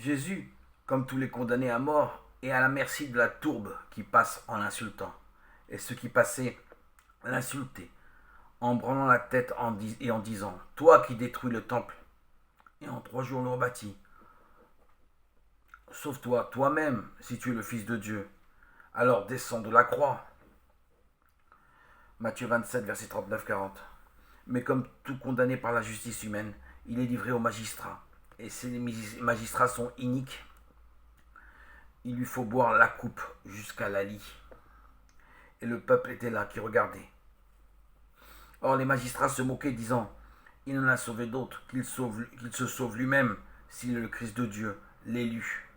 Jésus, comme tous les condamnés à mort, est à la merci de la tourbe qui passe en l'insultant. Et ceux qui passaient l'insultaient, en branlant la tête et en disant: Toi qui détruis le temple et en 3 jours le rebâtis, sauve-toi toi-même si tu es le Fils de Dieu. Alors descends de la croix. Matthieu 27, verset 39-40. Mais comme tout condamné par la justice humaine, il est livré aux magistrats. Et si les magistrats sont iniques, il lui faut boire la coupe jusqu'à la lie. Et le peuple était là qui regardait. Or les magistrats se moquaient, disant: Il n'en a sauvé d'autres qu'il se sauve lui-même s'il est le Christ de Dieu, l'élu.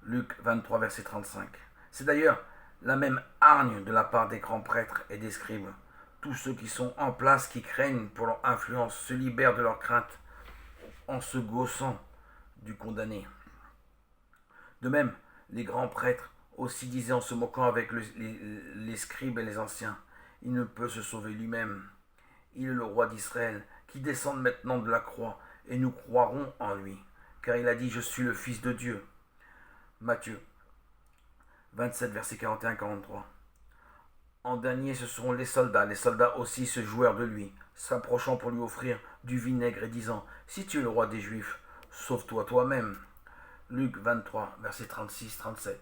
Luc 23, verset 35. C'est d'ailleurs la même hargne de la part des grands prêtres et des scribes. Tous ceux qui sont en place, qui craignent pour leur influence, se libèrent de leur crainte en se gaussant du condamné. De même, les grands prêtres aussi disaient en se moquant avec les scribes et les anciens: Il ne peut se sauver lui-même. Il est le roi d'Israël, qui descend maintenant de la croix, et nous croirons en lui, car il a dit: Je suis le Fils de Dieu. Matthieu 27, versets 41-43. En dernier, ce seront les soldats. Les soldats aussi se jouèrent de lui, s'approchant pour lui offrir du vinaigre et disant: Si tu es le roi des Juifs, sauve-toi toi-même. Luc 23, versets 36-37.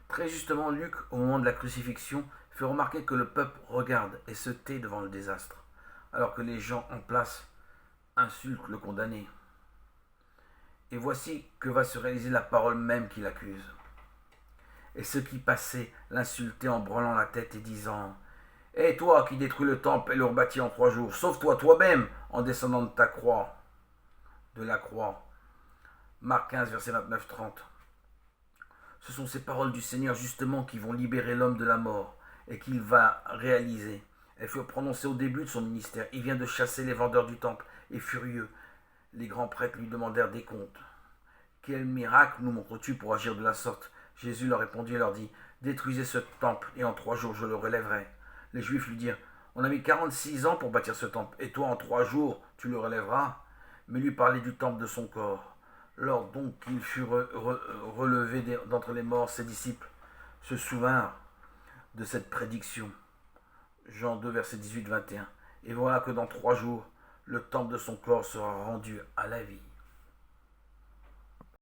Très justement, Luc, au moment de la crucifixion, fait remarquer que le peuple regarde et se tait devant le désastre, alors que les gens en place insultent le condamné. Et voici que va se réaliser la parole même qui l'accuse. Et ceux qui passaient l'insultaient en branlant la tête et disant: Hé, toi qui détruis le temple et le rebâtis en 3 jours, sauve-toi toi-même en descendant de ta croix, de la croix. Marc 15, verset 29-30. Ce sont ces paroles du Seigneur justement qui vont libérer l'homme de la mort et qu'il va réaliser. Elles furent prononcées au début de son ministère. Il vient de chasser les vendeurs du temple et furieux, les grands prêtres lui demandèrent des comptes. Quel miracle nous montres-tu pour agir de la sorte? Jésus leur répondit et leur dit: Détruisez ce temple et en 3 jours je le relèverai. Les Juifs lui dirent: On a mis 46 ans pour bâtir ce temple et toi en 3 jours tu le relèveras? Mais lui parlait du temple de son corps. Lors donc qu'il fut relevé d'entre les morts, ses disciples se souvinrent de cette prédiction. Jean 2, verset 18-21. Et voilà que dans 3 jours, le temple de son corps sera rendu à la vie.